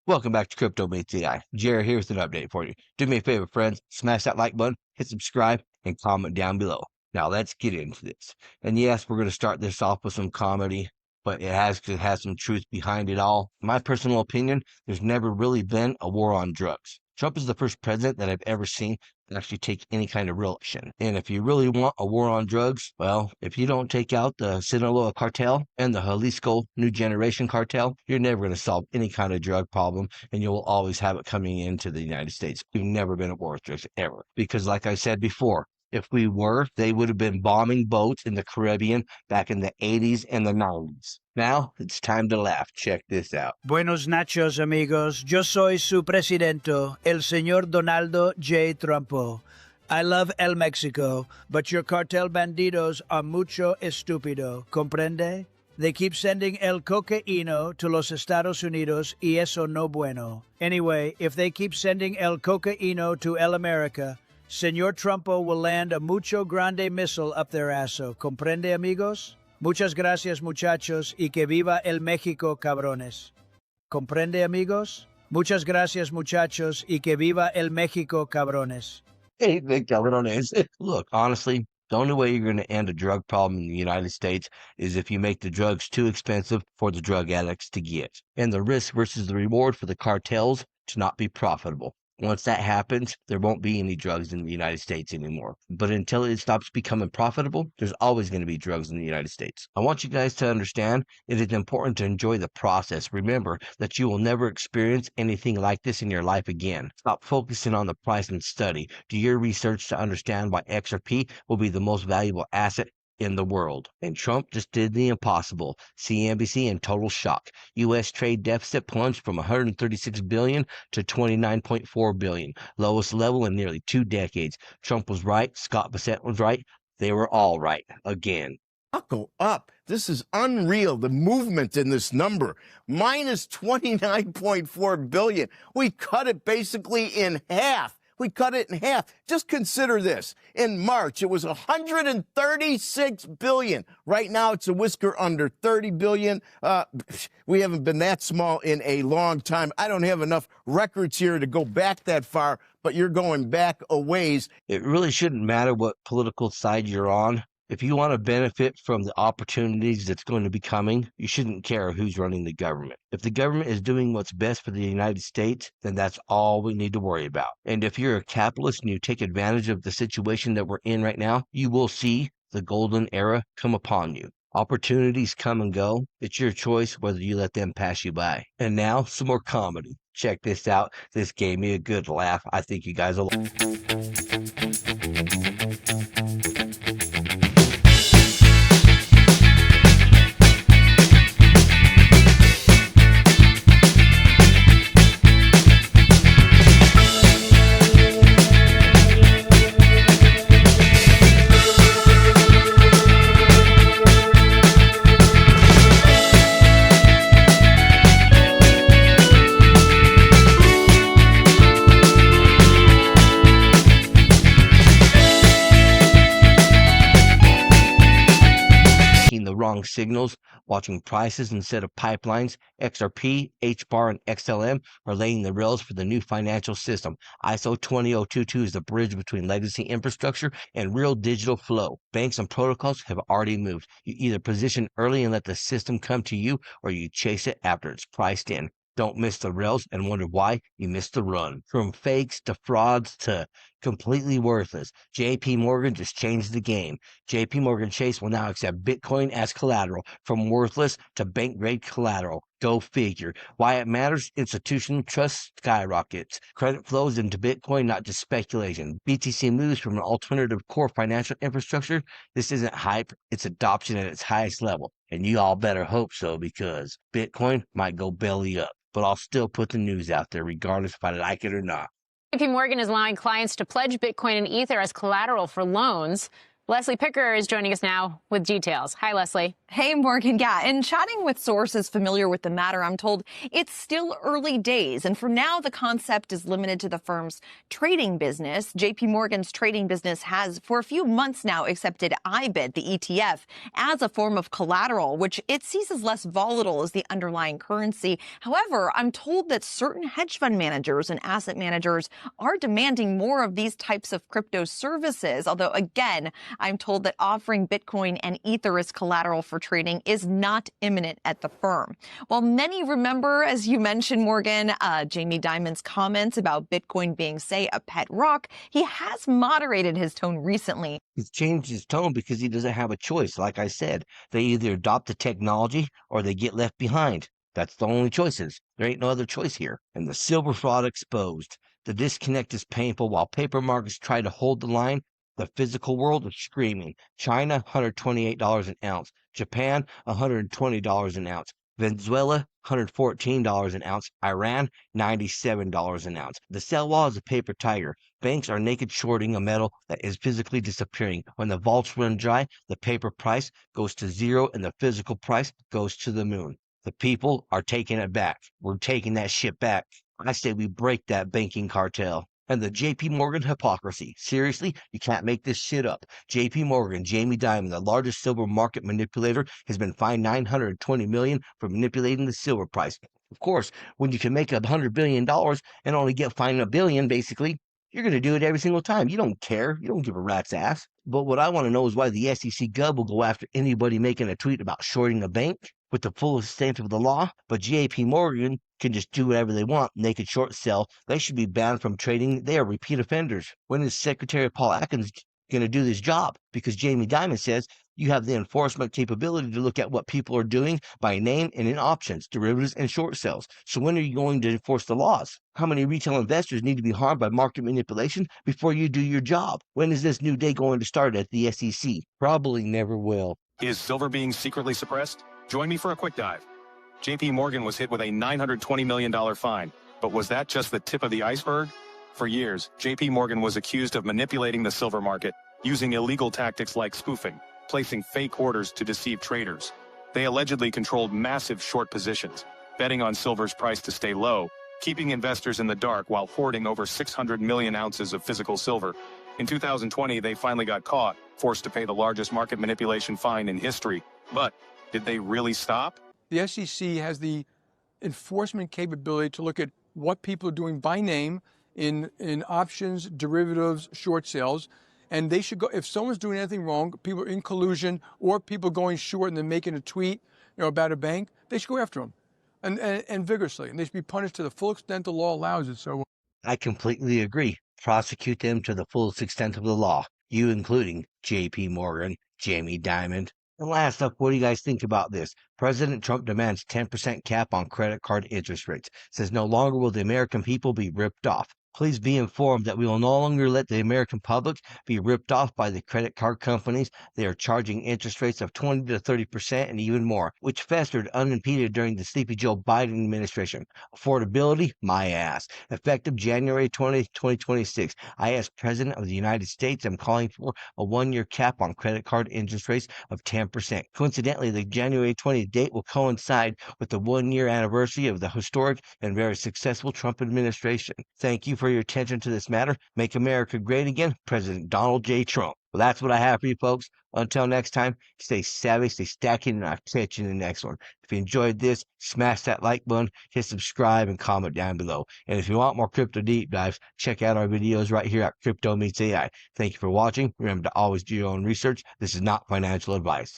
Welcome back to Crypto Meets AI. Jared here with an update for you. Do me a favor, friends. Smash that like button, hit subscribe, and comment down below. Now let's get into this. And yes, we're going to start this off with some comedy, but it has to have some truth behind it all. In my personal opinion, there's never really been a war on drugs. Trump is the first president that I've ever seen actually take any kind of real action. And if you really want a war on drugs, well, if you don't take out the Sinaloa cartel and the Jalisco New Generation cartel, you're never going to solve any kind of drug problem, and you'll always have it coming into the United States. We've never been at war with drugs ever. Because like I said before, if we were, they would have been bombing boats in the Caribbean back in the 80s and the 90s. Now, it's time to laugh. Check this out. Buenos nachos, amigos. Yo soy su presidente, el señor Donaldo J. Trumpo. I love El Mexico, but your cartel bandidos are mucho estúpido. ¿Comprende? They keep sending el cocaíno to los Estados Unidos y eso no bueno. Anyway, if they keep sending el cocaíno to El America, Señor Trumpo will land a mucho grande missile up their aso. ¿Comprende, amigos? Muchas gracias, muchachos, y que viva el México, cabrones. ¿Comprende, amigos? Muchas gracias, muchachos, y que viva el México, cabrones. Hey, the cabrones. Look, honestly, the only way you're going to end a drug problem in the United States is if you make the drugs too expensive for the drug addicts to get, and the risk versus the reward for the cartels to not be profitable. Once that happens, there won't be any drugs in the United States anymore. But until it stops becoming profitable, there's always going to be drugs in the United States. I want you guys to understand it is important to enjoy the process. Remember that you will never experience anything like this in your life again. Stop focusing on the price and study. Do your research to understand why XRP will be the most valuable asset in the world. And Trump just did the impossible. CNBC in total shock. U.S. trade deficit plunged from 136 billion to 29.4 billion, lowest level in nearly 2 decades. Trump was right. Scott Bassett was right. They were all right again. Go up. This is unreal. The movement in this number, minus 29.4 billion. We cut it basically in half. We cut it in half. Just consider this. In March, it was 136 billion. Right now, it's a whisker under 30 billion. We haven't been that small in a long time. I don't have enough records here to go back that far, but you're going back a ways. It really shouldn't matter what political side you're on. If you want to benefit from the opportunities that's going to be coming, you shouldn't care who's running the government. If the government is doing what's best for the United States, then that's all we need to worry about. And if you're a capitalist and you take advantage of the situation that we're in right now, you will see the golden era come upon you. Opportunities come and go. It's your choice whether you let them pass you by. And now, some more comedy. Check this out. This gave me a good laugh. I think you guys will. Wrong signals, watching prices instead of pipelines. XRP, HBAR, and XLM are laying the rails for the new financial system. ISO 20022 is the bridge between legacy infrastructure and real digital flow. Banks and protocols have already moved. You either position early and let the system come to you, or you chase it after it's priced in. Don't miss the rails and wonder why you missed the run. From fakes to frauds to completely worthless, JPMorgan just changed the game. JPMorgan Chase will now accept Bitcoin as collateral, from worthless to bank-grade collateral. Go figure. Why it matters? Institutional trust skyrockets. Credit flows into Bitcoin, not just speculation. BTC moves from an alternative core financial infrastructure. This isn't hype, it's adoption at its highest level. And you all better hope so, because Bitcoin might go belly up. But I'll still put the news out there regardless if I like it or not. JPMorgan is allowing clients to pledge Bitcoin and Ether as collateral for loans. Leslie Picker is joining us now with details. Hi, Leslie. Hey, Morgan. Yeah, and chatting with sources familiar with the matter, I'm told it's still early days. And for now, the concept is limited to the firm's trading business. JPMorgan's trading business has, for a few months now, accepted IBIT, the ETF, as a form of collateral, which it sees as less volatile as the underlying currency. However, I'm told that certain hedge fund managers and asset managers are demanding more of these types of crypto services. Although, again, I'm told that offering Bitcoin and Ether as collateral for trading is not imminent at the firm. While many remember, as you mentioned, Morgan, Jamie Dimon's comments about Bitcoin being, say, a pet rock, he has moderated his tone recently. He's changed his tone because he doesn't have a choice. Like I said, they either adopt the technology or they get left behind. That's the only choices. There ain't no other choice here. And the silver fraud exposed. The disconnect is painful. While paper markets try to hold the line, the physical world is screaming. China, $128 an ounce. Japan, $120 an ounce. Venezuela, $114 an ounce. Iran, $97 an ounce. The sell wall is a paper tiger. Banks are naked shorting a metal that is physically disappearing. When the vaults run dry, the paper price goes to zero and the physical price goes to the moon. The people are taking it back. We're taking that shit back. I say we break that banking cartel. And the JPMorgan hypocrisy. Seriously, you can't make this shit up. JPMorgan, Jamie Dimon, the largest silver market manipulator, has been fined $920 million for manipulating the silver price. Of course, when you can make $100 billion and only get fined $1 billion, basically, you're going to do it every single time. You don't care. You don't give a rat's ass. But what I want to know is why the SEC Gov will go after anybody making a tweet about shorting a bank with the full extent of the law, but JPMorgan can just do whatever they want. Naked short sell. They should be banned from trading. They are repeat offenders. When is Secretary Paul Atkins going to do this job? Because Jamie Dimon says you have the enforcement capability to look at what people are doing by name and in options, derivatives, and short sales. So when are you going to enforce the laws? How many retail investors need to be harmed by market manipulation before you do your job? When is this new day going to start at the SEC? Probably never will. Is silver being secretly suppressed? Join me for a quick dive. JP Morgan was hit with a $920 million fine, but was that just the tip of the iceberg? For years, JP Morgan was accused of manipulating the silver market, using illegal tactics like spoofing, placing fake orders to deceive traders. They allegedly controlled massive short positions, betting on silver's price to stay low, keeping investors in the dark while hoarding over 600 million ounces of physical silver. In 2020, they finally got caught, forced to pay the largest market manipulation fine in history. But did they really stop? The SEC has the enforcement capability to look at what people are doing by name in options, derivatives, short sales, and they should go. If someone's doing anything wrong, people are in collusion, or people going short and then making a tweet, about a bank, they should go after them, and vigorously, and they should be punished to the full extent the law allows it. So, I completely agree. Prosecute them to the fullest extent of the law. You including JPMorgan, Jamie Dimon. And last up, what do you guys think about this? President Trump demands 10% cap on credit card interest rates. Says no longer will the American people be ripped off. Please be informed that we will no longer let the American public be ripped off by the credit card companies. They are charging interest rates of 20 to 30% and even more, which festered unimpeded during the Sleepy Joe Biden administration. Affordability? My ass. Effective January 20, 2026, I, as President of the United States, am calling for a one-year cap on credit card interest rates of 10%. Coincidentally, the January 20th date will coincide with the one-year anniversary of the historic and very successful Trump administration. Thank you for your attention to this matter. Make America great again, President Donald J. Trump. Well, that's what I have for you folks. Until next time, stay savvy, stay stacking, and I'll catch you in the next one. If you enjoyed this, smash that like button, hit subscribe, and comment down below. And if you want more crypto deep dives, check out our videos right here at Crypto Meets AI. Thank you for watching. Remember to always do your own research. This is not financial advice.